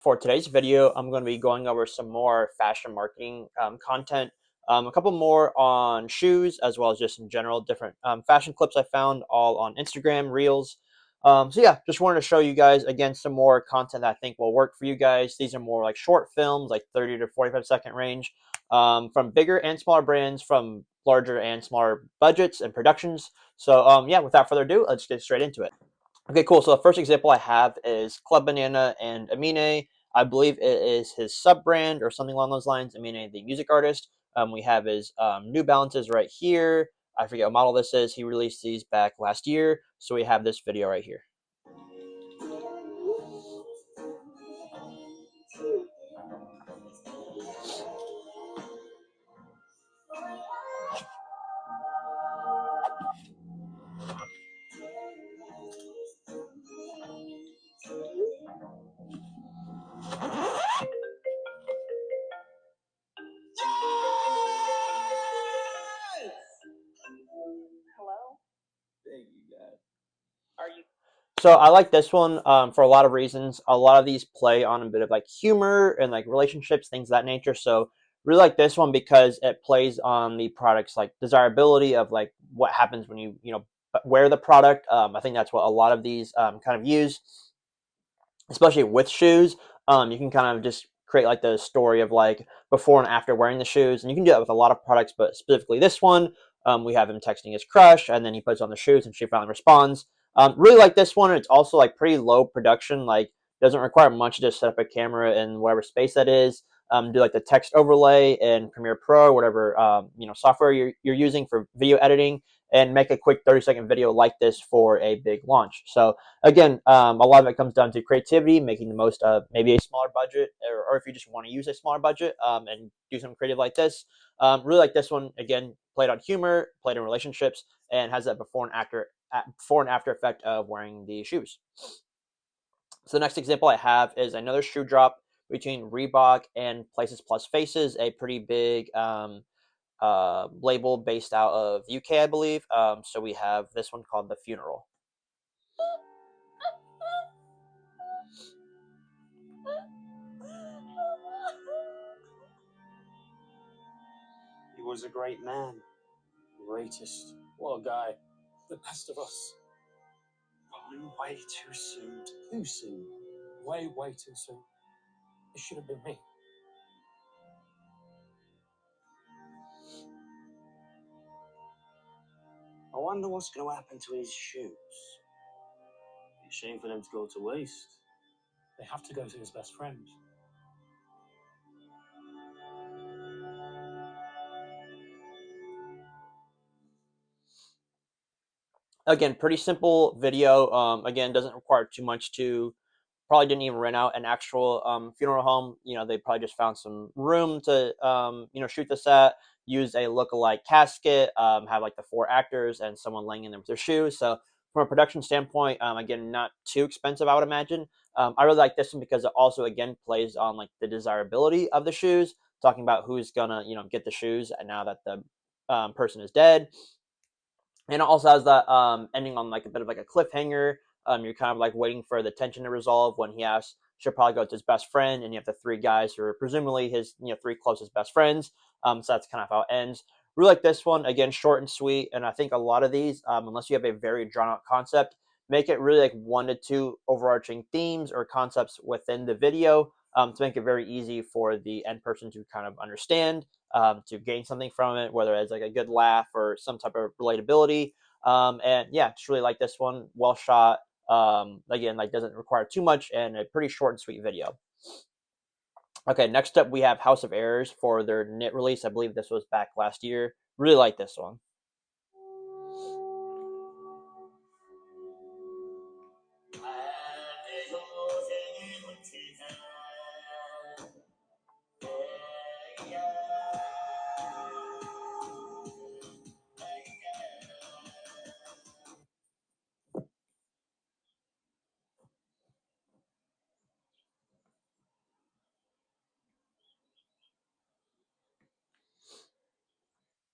For today's video, I'm going to be going over some more fashion marketing content, a couple more on shoes, as well as just in general different fashion clips I found all on Instagram Reels. So yeah, just wanted to show you guys again some more content that I think will work for you guys. These are more like short films, like 30 to 45-second range, from bigger and smaller brands, from larger and smaller budgets and productions. So yeah, without further ado, let's get straight into it. Okay, cool. So the first example I have is Club Banana and Amine. I believe it is his sub brand or something along those lines. Amine, the music artist. We have his New Balances right here. I forget what model this is. He released these back last year. So we have this video right here. So I like this one for a lot of reasons. A lot of these play on a bit of like humor and like relationships, things of that nature. So really like this one because it plays on the product's like desirability of like what happens when you wear the product. I think that's what a lot of these kind of use, especially with shoes. You can kind of just create like the story of like before and after wearing the shoes, and you can do that with a lot of products, but specifically this one, we have him texting his crush, and then he puts on the shoes, and she finally responds. Really like this one. It's also like pretty low production. Like doesn't require much to just set up a camera in whatever space that is. Do like the text overlay in Premiere Pro, whatever software you're using for video editing, and make a quick 30-second video like this for a big launch. So again, a lot of it comes down to creativity, making the most of maybe a smaller budget, or if you just want to use a smaller budget and do something creative like this. Really like this one. Again, played on humor, played in relationships, and has that before and after effect of wearing the shoes. So the next example I have is another shoe drop between Reebok and Places+Faces, a pretty big label based out of UK, I believe. So we have this one called The Funeral. He was a great man. Greatest. What a guy. The best of us. Gone way too soon. Too soon. Way too soon. It should have been me. I wonder what's going to happen to his shoes. Be a shame for them to go to waste. They have to go to his best friend. Again, pretty simple video. Again, doesn't require too much to. Probably didn't even rent out an actual funeral home. They probably just found some room to shoot this at. Use a look-alike casket. Have like the 4 actors and someone laying in there with their shoes. So from a production standpoint, again, not too expensive, I would imagine. I really like this one because it also again plays on like the desirability of the shoes. Talking about who's gonna get the shoes, and now that the person is dead. And it also has that ending on like a bit of like a cliffhanger. You're kind of like waiting for the tension to resolve when he asks, should probably go to his best friend, and you have the 3 guys who are presumably his 3 closest best friends. So that's kind of how it ends. Really like this one, again, short and sweet. And I think a lot of these, unless you have a very drawn out concept, make it really like 1 to 2 overarching themes or concepts within the video, to make it very easy for the end person to kind of understand, to gain something from it, whether it's like a good laugh or some type of relatability. And yeah, just really like this one. Well shot. Again, like doesn't require too much, and a pretty short and sweet video. Okay, next up we have House of Errors for their knit release. I believe this was back last year. Really like this one.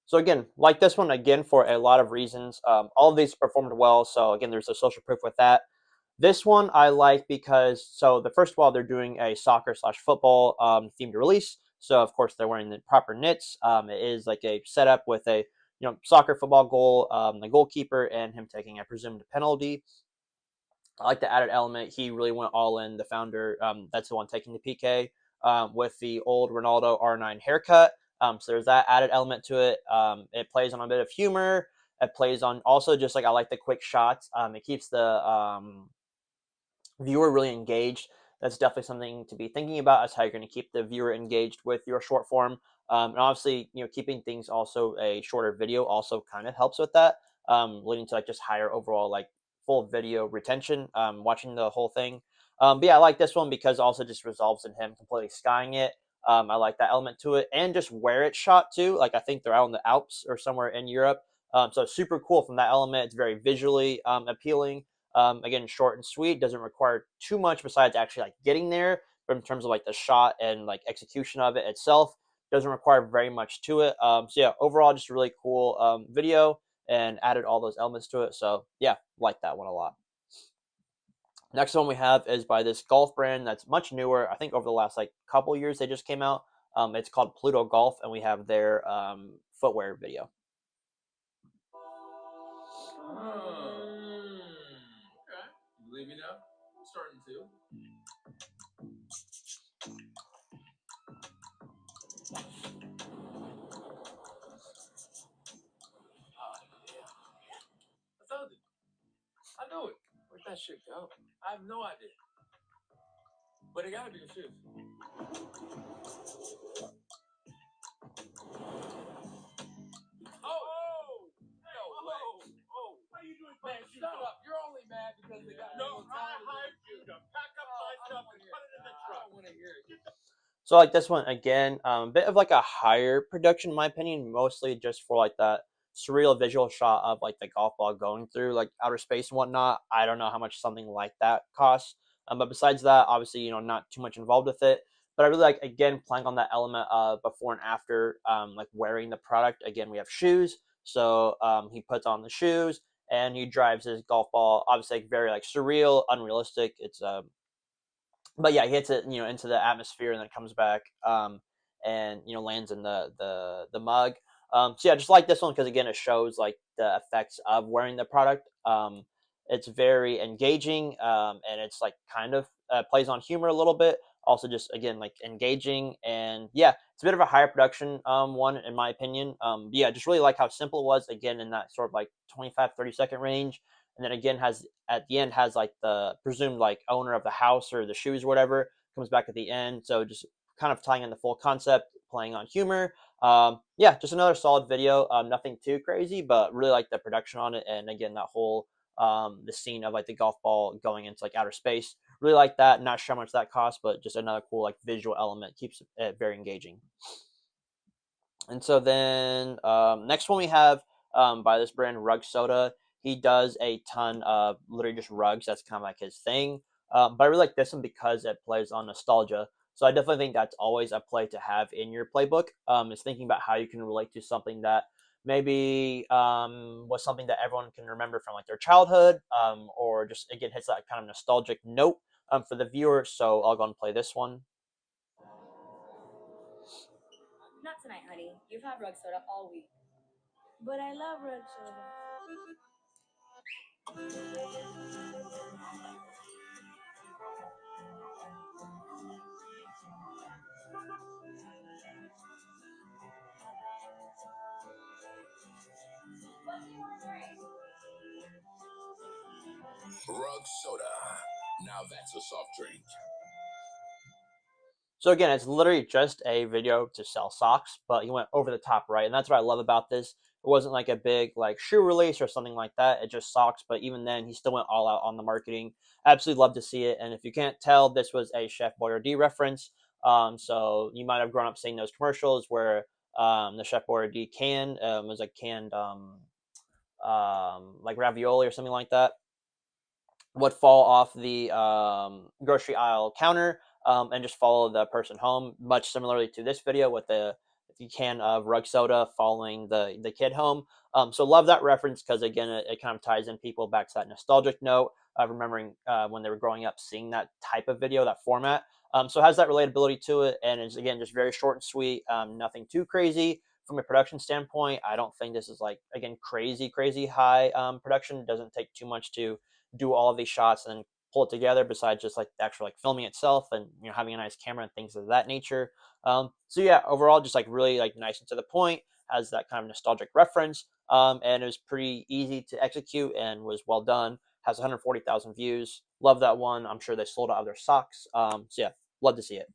So again, like this one again for a lot of reasons. All of these performed well. So again, there's a social proof with that. This one I like because so the first of all they're doing a soccer slash football themed release. So of course they're wearing the proper knits. It is like a setup with a soccer football goal, the goalkeeper and him taking a presumed penalty. I like the added element. He really went all in. The founder, that's the one taking the PK with the old Ronaldo R9 haircut. So there's that added element to it. It plays on a bit of humor. It plays on also just like I like the quick shots. It keeps the viewer really engaged. That's definitely something to be thinking about as how you're going to keep the viewer engaged with your short form. And obviously, keeping things also a shorter video also kind of helps with that, leading to like just higher overall like full video retention, watching the whole thing. But yeah, I like this one because also just resolves in him completely skying it. I like that element to it and just where it's shot too. Like I think they're out in the Alps or somewhere in Europe. So it's super cool from that element. It's very visually appealing. Again, short and sweet, doesn't require too much besides actually like getting there. But in terms of like the shot and like execution of it itself, doesn't require very much to it. So yeah, overall, just a really cool video and added all those elements to it. So yeah, like that one a lot. Next one we have is by this golf brand that's much newer. I think over the last like couple years they just came out. It's called Pluto Golf, and we have their footwear video. Okay. You believe me now? I'm starting to. Oh, yeah. I found it. I knew it. Where'd that shit go? I have no idea. But it gotta be the shoes. Oh! No way. Oh! What are you doing? Man, shut up. You're only mad because they got no. I hired you to pack up my stuff and put it in the truck. I don't want to hear it. So like this one again, a bit of like a higher production in my opinion, mostly just for like that surreal visual shot of like the golf ball going through like outer space and whatnot. I don't know how much something like that costs, but besides that, obviously not too much involved with it. But I really like again playing on that element of before and after, like wearing the product. Again, we have shoes, so he puts on the shoes and he drives his golf ball. Obviously, like, very like surreal, unrealistic. It's but yeah, he hits it, into the atmosphere, and then it comes back, and lands in the mug. So yeah, just like this one because again, it shows like the effects of wearing the product. It's very engaging, and it's like kind of plays on humor a little bit. Also, just again like engaging, and yeah, it's a bit of a higher production one in my opinion. Yeah, just really like how simple it was. Again, in that sort of like 25-30 second range, and then again has at the end has like the presumed like owner of the house or the shoes or whatever comes back at the end. So just kind of tying in the full concept, playing on humor. Yeah, just another solid video. Nothing too crazy, but really like the production on it, and again that whole the scene of like the golf ball going into like outer space. Really like that. Not sure how much that costs, but just another cool like visual element, keeps it very engaging. And so then next one we have by this brand Rug Soda. He does a ton of literally just rugs. That's kind of like his thing. But I really like this one because it plays on nostalgia. So I definitely think that's always a play to have in your playbook. Is thinking about how you can relate to something that maybe was something that everyone can remember from like their childhood, or just again hits that kind of nostalgic note for the viewer. So I'll go and play this one. Not tonight, honey. You've had rug soda all week. But I love rug soda. Rug soda. Now that's a soft drink. So again, it's literally just a video to sell socks, but he went over the top, right? And that's what I love about this. It wasn't like a big like shoe release or something like that. It just socks, but even then, he still went all out on the marketing. Absolutely love to see it. And if you can't tell, this was a Chef Boyardee reference. So you might have grown up seeing those commercials where the Chef Boyardee can was like canned like ravioli or something like that would fall off the grocery aisle counter, and just follow the person home, much similarly to this video with the can of rug soda following the kid home. So love that reference because again, it kind of ties in people back to that nostalgic note. remembering when they were growing up seeing that type of video, that format. So it has that relatability to it, and it's again just very short and sweet. Nothing too crazy from a production standpoint. I don't think this is like again crazy high production. It doesn't take too much to do all of these shots and then pull it together. Besides just like the actual like filming itself and having a nice camera and things of that nature. So yeah, overall just like really like nice and to the point. Has that kind of nostalgic reference, and it was pretty easy to execute and was well done. Has 140,000 views. Love that one. I'm sure they sold out of their socks. So yeah, love to see it.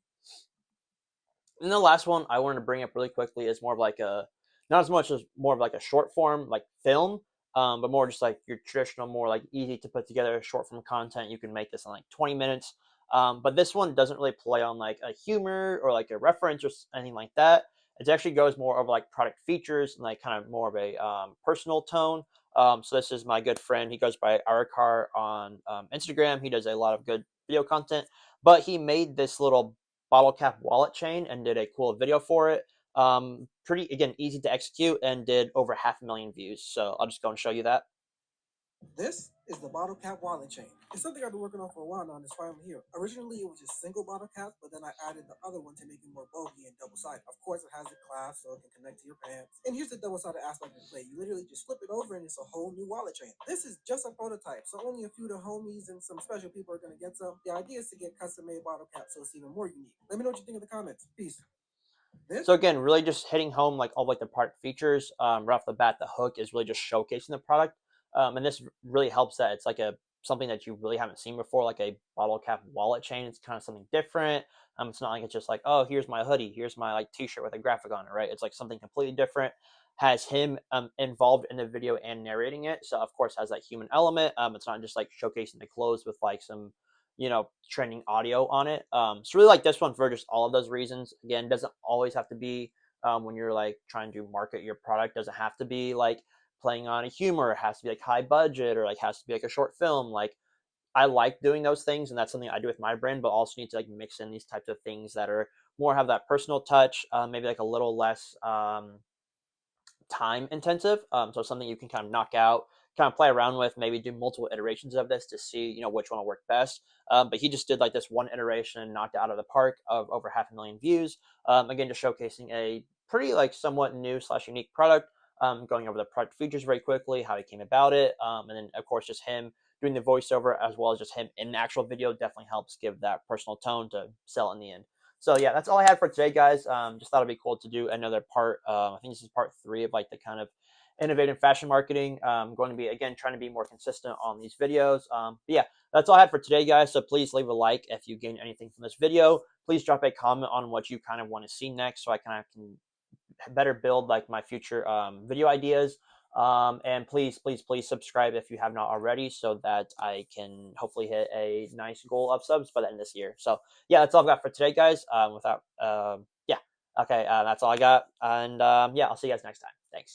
And the last one I wanted to bring up really quickly is more of like a, not as much as more of like a short form like film, but more just like your traditional, more like easy to put together short form content. You can make this in like 20 minutes. But this one doesn't really play on like a humor or like a reference or anything like that. It actually goes more over like product features and like kind of more of a personal tone. So this is my good friend. He goes by Arakar on Instagram. He does a lot of good video content, but he made this little bottle cap wallet chain and did a cool video for it. Pretty again easy to execute and did over 500,000 views. So I'll just go and show you that. This is the bottle cap wallet chain. It's something I've been working on for a while now, and it's finally here. Originally, it was just single bottle caps, but then I added the other one to make it more bulky and double-sided. Of course, it has a clasp so it can connect to your pants. And here's the double-sided aspect of the play. You literally just flip it over, and it's a whole new wallet chain. This is just a prototype, so only a few of the homies and some special people are going to get some. The idea is to get custom-made bottle caps, so it's even more unique. Let me know what you think in the comments. Peace. This So again, really just hitting home like all like the product features. Right off the bat, the hook is really just showcasing the product, and this really helps that it's like a something that you really haven't seen before, like a bottle cap wallet chain. It's kind of something different. It's not like it's just like, oh, here's my hoodie, here's my like T-shirt with a graphic on it, right? It's like something completely different. Has him involved in the video and narrating it, so of course has that human element. It's not just like showcasing the clothes with like some trending audio on it. So really like this one for just all of those reasons. Again, doesn't always have to be when you're like trying to market your product. Doesn't have to be like playing on a humor. It has to be like high budget or like has to be like a short film. Like I like doing those things, and that's something I do with my brand. But also need to like mix in these types of things that are more have that personal touch. Maybe like a little less time intensive. So something you can kind of knock out, kind of play around with, maybe do multiple iterations of this to see, which one will work best. But he just did like this one iteration and knocked it out of the park of over 500,000 views. Again, just showcasing a pretty like somewhat new slash unique product. Going over the product features very quickly, how he came about it, and then of course just him doing the voiceover as well as just him in the actual video definitely helps give that personal tone to sell in the end. So yeah, that's all I had for today, guys. Just thought it'd be cool to do another part. I think this is part 3 of like the kind of innovative fashion marketing. I'm going to be again trying to be more consistent on these videos. But yeah, that's all I had for today, guys. So please leave a like if you gained anything from this video. Please drop a comment on what you kind of want to see next, so I kind of can better build like my future video ideas. And please subscribe if you have not already, so that I can hopefully hit a nice goal of subs by the end of this year. So yeah, that's all I've got for today, guys. Without yeah, okay, that's all I got, and yeah, I'll see you guys next time. Thanks.